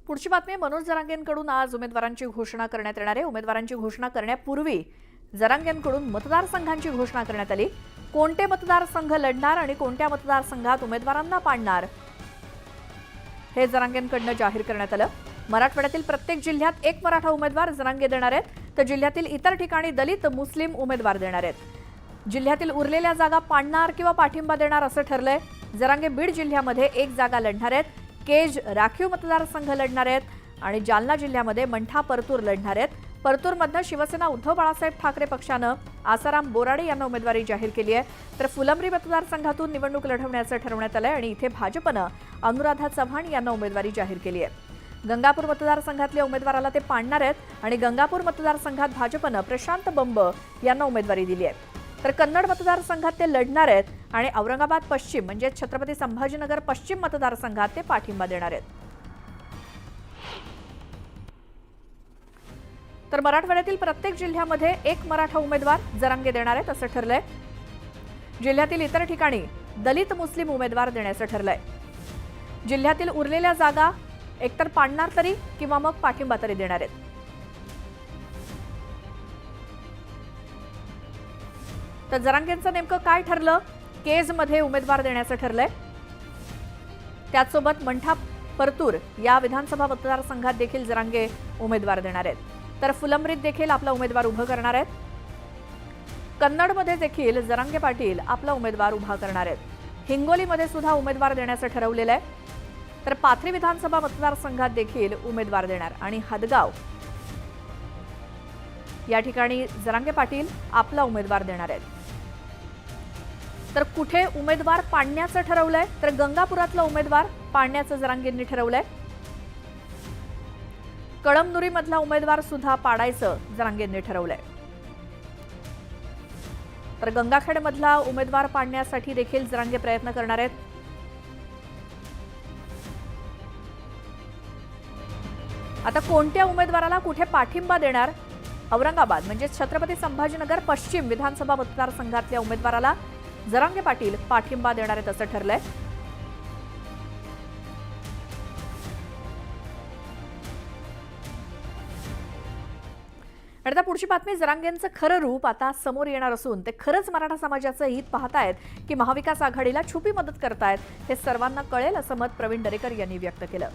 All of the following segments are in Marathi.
पुढची बातमी मनोज जरांगेंकडून आज उमेदवारांची घोषणा करण्यात येणार आहे। उमेदवारांची घोषणा करण्यापूर्वी जरांगेंकडून मतदारसंघांची घोषणा करण्यात आली। कोणते मतदारसंघ लढणार आणि कोणत्या मतदारसंघात उमेदवारांना पाडणार हे जरांगेंकडून जाहीर करण्यात आलं। मराठवाड्यातील प्रत्येक जिल्ह्यात एक मराठा उमेदवार जरांगे देणार आहेत, तर जिल्ह्यातील इतर ठिकाणी दलित मुस्लिम उमेदवार देणार आहेत। जिल्ह्यातील उरलेल्या जागा पाडणार किंवा पाठिंबा देणार असं ठरलंय। जरांगे बीड जिल्ह्यामध्ये एक जागा लढणार आहेत, केज राखीव मतदारसंघ लढणार आहेत आणि जालना जिल्ह्यामध्ये मंठा परतूर लढणार आहेत। परतूरमधनं शिवसेना उद्धव बाळासाहेब ठाकरे पक्षानं आसाराम बोराडे यांना उमेदवारी जाहीर केली आहे, तर फुलंब्री मतदारसंघातून निवडणूक लढवण्याचं ठरवण्यात आलंय आणि इथे भाजपनं अनुराधा चव्हाण यांना उमेदवारी जाहीर केली आहे। गंगापूर मतदारसंघातल्या उमेदवाराला ते पाडणार आहेत आणि गंगापूर मतदारसंघात भाजपनं प्रशांत बंब यांना उमेदवारी दिली आहे, तर कन्नड मतदारसंघात ते लढणार आहेत आणि औरंगाबाद पश्चिम म्हणजे छत्रपती संभाजीनगर पश्चिम मतदारसंघात ते पाठिंबा देणार आहेत। तर मराठवाड्यातील प्रत्येक जिल्ह्यामध्ये एक मराठा उमेदवार जरांगे देणार आहेत असं ठरलंय। जिल्ह्यातील इतर ठिकाणी दलित मुस्लिम उमेदवार देण्याचं ठरलंय। जिल्ह्यातील उरलेल्या जागा एकतर पाडणार तरी किंवा मग पाठिंबा तरी देणार आहेत। तर जरांगेंचं नेमकं काय ठरलं? केजमध्ये उमेदवार देण्याचं ठरलंय। त्याचसोबत मंठा परतूर या विधानसभा मतदारसंघात देखील जरांगे उमेदवार देणार आहेत, तर फुलंब्रीत देखील आपला उमेदवार उभा करणार आहेत। कन्नडमध्ये देखील जरांगे पाटील आपला उमेदवार उभा करणार आहेत। हिंगोलीमध्ये सुद्धा उमेदवार देण्याचं ठरवलेलं आहे, तर पाथरी विधानसभा मतदारसंघात देखील उमेदवार देणार आणि हदगाव या ठिकाणी जरांगे पाटील आपला उमेदवार देणार आहेत। तर कुठे उमेदवार पाडण्याचं ठरवलंय? तर गंगापुरातला उमेदवार पाडण्याचं जरांगेंनी ठरवलंय। कळमनुरीमधला उमेदवार सुद्धा पाडायचं जरांगेंनी ठरवलंय, तर गंगाखेडमधला उमेदवार पाडण्यासाठी देखील जरांगे प्रयत्न करणार आहेत। आता कोणत्या उमेदवाराला कुठे पाठिंबा देणार? औरंगाबाद म्हणजे छत्रपती संभाजीनगर पश्चिम विधानसभा मतदारसंघातल्या उमेदवाराला जरांगे पाटील पाठिंबा देणार आहेत असं ठरलंय। आणि आता पुढची बातमी, जरांगेंचं खरं रूप आता समोर येणार असून ते खरंच मराठा समाजाचं हित पाहतायत की महाविकास आघाडीला छुपी मदत करतायत हे सर्वांना कळेल असं मत प्रवीण दरेकर यांनी व्यक्त केलं।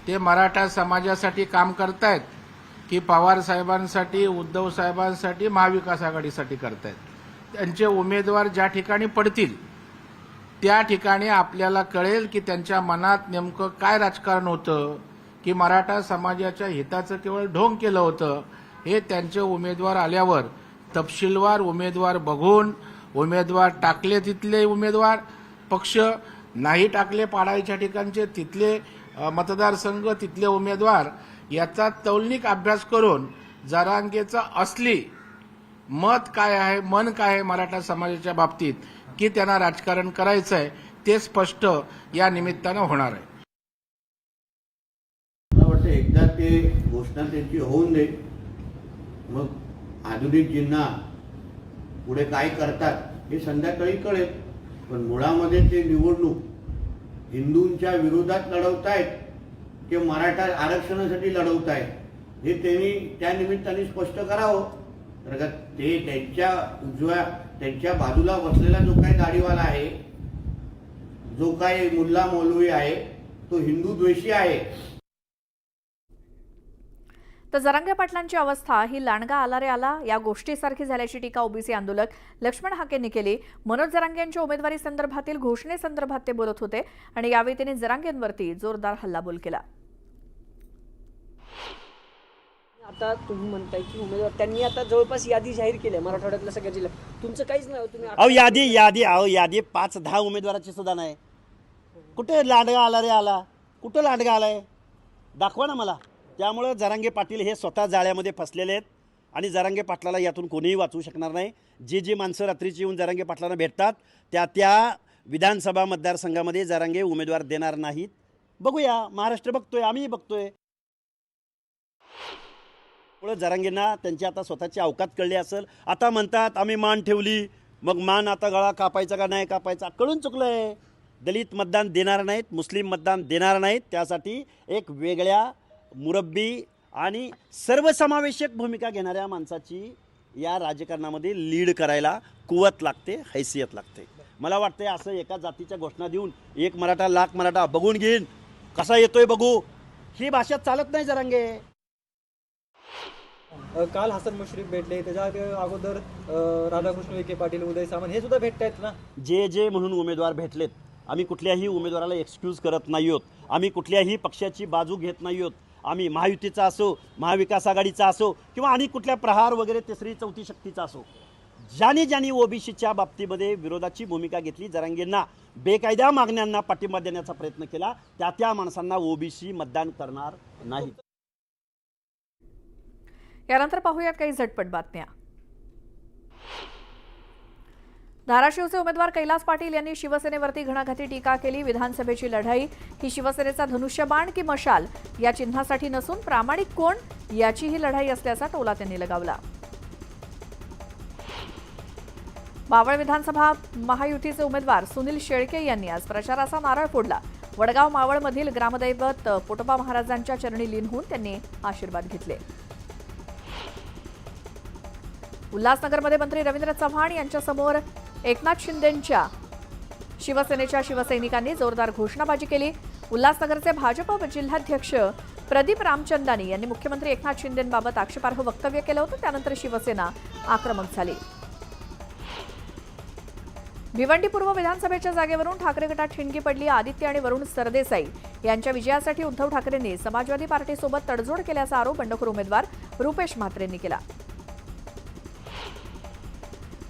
ते मराठा समाजासाठी काम करतायत की पवार साहेबांसाठी, उद्धव साहेबांसाठी, महाविकास आघाडीसाठी करतायत? त्यांचे उमेदवार ज्या ठिकाणी पडतील त्या ठिकाणी आपल्याला कळेल की त्यांच्या मनात नेमकं काय राजकारण होतं, की मराठा समाजाच्या हिताचं केवळ ढोंग केलं होतं। हे त्यांचे उमेदवार आल्यावर तपशीलवार उमेदवार बघून उमेदवार टाकले तिथले उमेदवार, पक्ष नाही टाकले पाडायच्या ठिकाणचे तिथले मतदारसंघ, तिथले उमेदवार याचा तौलनिक अभ्यास करून जरांगेचा असली मत काय आहे, मन काय आहे मराठा समाजाच्या बाबतीत, की त्यांना राजकारण करायचं आहे ते स्पष्ट या निमित्तानं होणार आहे। मला वाटतं एकदा ते घोषणा त्यांची होऊन दे, मग आधुनिक जिन्ना पुढे काय करतात हे संध्याकाळी कळेल। पण मुळामध्ये ते निवडणूक हिंदूंच्या विरोधात लढवतायत की मराठा आरक्षणासाठी लढवतायत हे त्यांनी त्या निमित्ताने स्पष्ट करावं। तर का ते त्यांच्या बाजूला बसलेला जो काही दाढीवाला आहे, जो काही मुल्ला मौलवी आहे, तो हिंदू द्वेषी आहे। तर जरांगे पाटलांची अवस्था ही लांडगा आला रे आला या गोष्टीसारखी झाल्याची टीका ओबीसी आंदोलक लक्ष्मण हाकेंनी केली। मनोज जरांगेंच्या उमेदवारी संदर्भातील घोषणेसंदर्भात ते बोलत होते आणि यावेळी त्यांनी जरांगेंवरती जोरदार हल्लाबोल केला। आता तुम्ही म्हणताय की उमेदवार त्यांनी आता जवळपास यादी जाहीर केली आहे मराठवाड्यातल्या सगळ्या जिल्ह्यात, तुमचं काहीच नाही तुम्ही यादी 5-10 उमेदवाराची सुद्धा नाही। कुठे लांडगा आला रे आला? कुठं लांडगा आलाय? दाखवा ना मला। त्यामुळं जरांगे पाटील हे स्वतः जाळ्यामध्ये फसलेले आहेत आणि जरांगे पाटलाला यातून कोणीही वाचवू शकणार नाही। जी माणसं रात्रीची येऊन जरांगे पाटलांना भेटतात त्या विधानसभा मतदारसंघामध्ये जरांगे उमेदवार देणार नाहीत। बघूया, महाराष्ट्र बघतोय, आम्हीही बघतोय। जरांगेंना त्यांची आता स्वतःची अवकात कळली असेल। आता म्हणतात आम्ही मान ठेवली, मग मान आता गळा कापायचा का नाही कापायचा कळून चुकलंय। दलित मतदान देणार नाहीत, मुस्लिम मतदान देणार नाहीत. त्यासाठी एक वेगळ्या मुरब्बी आणि सर्वसमावेशक भूमिका घेणाऱ्या माणसाची या राजकारणामध्ये लीड करायला कुवत लागते, हैसियत लागते. मला वाटते असं एका जातीच्या घोषणा देऊन एक मराठा लाख मराठा बघून घेईन कसा येतोय बघू, ही भाषा चालत नाही जरांगे. काल हसन मुश्रीफ भेटले, त्याच्या अगोदर राधाकृष्ण विखे पाटील, उदय सामंत हे सुद्धा भेटतायत ना. जे म्हणून उमेदवार भेटलेत, आम्ही कुठल्याही उमेदवाराला एक्सक्यूज करत नाही आहोत. आम्ही कुठल्याही पक्षाची बाजू घेत नाही आहोत. आम्ही महायुतीचा असो, महाविकास आघाडीचा असो किंवा आणि कुठल्या प्रहार वगैरे तिसरी चौथी शक्तीचा असो, ज्यांनी ओबीसीच्या बाबतीमध्ये विरोधाची भूमिका घेतली, जरांगेंना बेकायदा मागण्यांना पाठिंबा देण्याचा प्रयत्न केला, त्या माणसांना ओबीसी मतदान करणार नाही. यानंतर पाहूयात काही झटपट बातम्या. धाराशिवचे उमेदवार कैलास पाटील यांनी शिवसेनेवरती घणाघाती टीका केली. विधानसभेची लढाई ही शिवसेनेचा धनुष्यबाण की मशाल या चिन्हासाठी नसून प्रामाणिक कोण याची ही लढाई असल्याचा टोला त्यांनी लगावला. मावळ विधानसभा महायुतीचे उमेदवार सुनील शेळके यांनी आज प्रचाराचा नारळ फोडला. वडगाव मावळमधील ग्रामदैवत पोटोबा महाराजांच्या चरणी लीन होऊन त्यांनी आशीर्वाद घेतले. उल्हासनगरमध्ये मंत्री रवींद्र चव्हाण यांच्यासमोर एकनाथ शिंदेंच्या शिवसेनेच्या शिवसैनिकांनी जोरदार घोषणाबाजी केली. उल्हासनगरचे भाजप जिल्हाध्यक्ष प्रदीप रामचंदानी यांनी मुख्यमंत्री एकनाथ शिंदेंबाबत आक्षेपार्ह वक्तव्य केलं होतं. त्यानंतर शिवसेना आक्रमक झाली. भिवंडी पूर्व विधानसभेच्या जागेवरून ठाकरे गटात ठिणगी पडली. आदित्य आणि वरुण सरदेसाई यांच्या विजयासाठी उद्धव ठाकरेंनी समाजवादी पार्टीसोबत तडजोड केल्याचा आरोप बंडखोर उमेदवार रुपेश म्हात्रेंनी केला.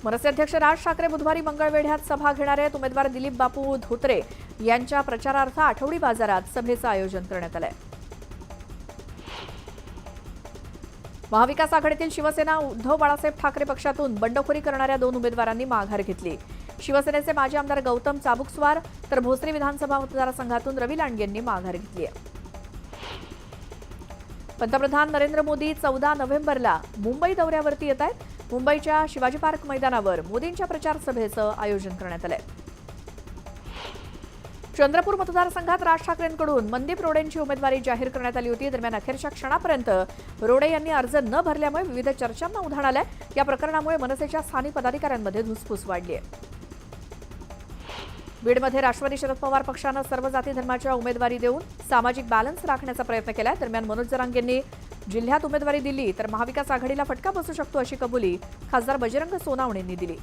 मनसे अध्यक्ष राज ठाकरे बुधवारी मंगळवेढ्यात सभा घेणार आहेत. उमेदवार दिलीप बापू धोत्रे यांच्या प्रचारार्थ आठवडी बाजारात सभेचं आयोजन करण्यात आलंय. महाविकास आघाडीतील शिवसेना उद्धव बाळासाहेब ठाकरे पक्षातून बंडखोरी करणाऱ्या 2 उमेदवारांनी माघार घेतली. शिवसेनेचे माजी आमदार गौतम चाबुकस्वार तर भोसरी विधानसभा मतदारसंघातून रवी लांडगेंनी माघार घेतली आहे. पंतप्रधान नरेंद्र मोदी 14 नोव्हेंबरला मुंबई दौऱ्यावरती येत आहेत. मुंबईच्या शिवाजी पार्क मैदानावर मोदींच्या प्रचार सभेचं आयोजन करण्यात आलंय. चंद्रपूर मतदारसंघात राज ठाकरेंकडून मनदीप रोडेंची उमेदवारी जाहीर करण्यात आली होती. दरम्यान अखेरच्या क्षणापर्यंत रोडे यांनी अर्ज न भरल्यामुळे विविध चर्चांना उधाण आलंय. या प्रकरणामुळे मनसेच्या स्थानिक पदाधिकाऱ्यांमध्ये धुसफूस वाढली आहे. बीडमध्ये राष्ट्रवादी शरद पवार पक्षानं सर्व जाती धर्माच्या उमेदवारी देऊन सामाजिक बॅलन्स राखण्याचा प्रयत्न केलाय. दरम्यान मनोज जरांगेंनी जिल्ह्यात उमेदवारी दिली तर महाविकास आघाडीला फटका बसू शकतो अशी कबुली खासदार बजरंग सोनावणेंनी दिली.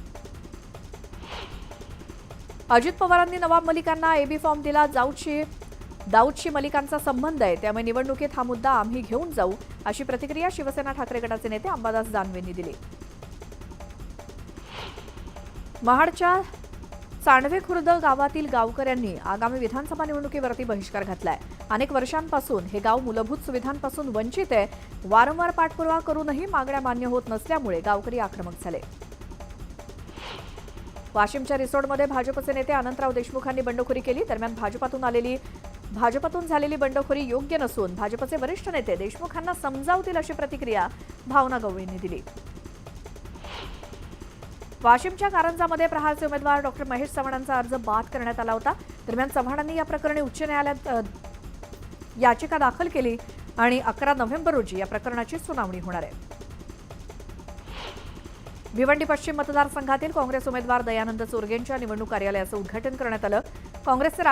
अजित पवारांनी नवाब मलिकांना एबी फॉर्म दिला. दाऊदशी मलिकांचा संबंध आहे, त्यामुळे निवडणुकीत हा मुद्दा आम्ही घेऊन जाऊ अशी प्रतिक्रिया शिवसेना ठाकरे गटाचे नेते अंबादास दानवेंनी दिली. महाडच्या चांडवे खुर्द गावातील गावकऱ्यांनी आगामी विधानसभा निवडणुकीवरती बहिष्कार घातलाय. अनेक वर्षांपासून हे गाव मूलभूत सुविधांपासून वंचित आहे. वारंवार पाठपुरावा करूनही मागण्या मान्य होत नसल्यामुळे गावकरी आक्रमक झाले. वाशिमच्या रिसोडमध्ये भाजपचे नेते अनंतराव देशमुखांनी बंडखोरी केली. दरम्यान भाजपतून झालेली बंडखोरी योग्य नसून भाजपचे वरिष्ठ नेते देशमुखांना समजावतील अशी प्रतिक्रिया भावना गवळींनी दिली. वाशिमच्या कारंजामध्ये प्रहारचे उमेदवार डॉक्टर महेश चव्हाणांचा अर्ज बाद करण्यात आला होता. दरम्यान चव्हाणांनी या प्रकरणी उच्च न्यायालयात याचिका दाखल केली आणि 11 नोव्हेंबर रोजी या प्रकरणाची सुनावणी होणार आहे. भिवंडी पश्चिम मतदारसंघातील काँग्रेस उमेदवार दयानंद चोरगेंच्या निवडणूक कार्यालयाचं उद्घाटन करण्यात आलं. काँग्रेसचे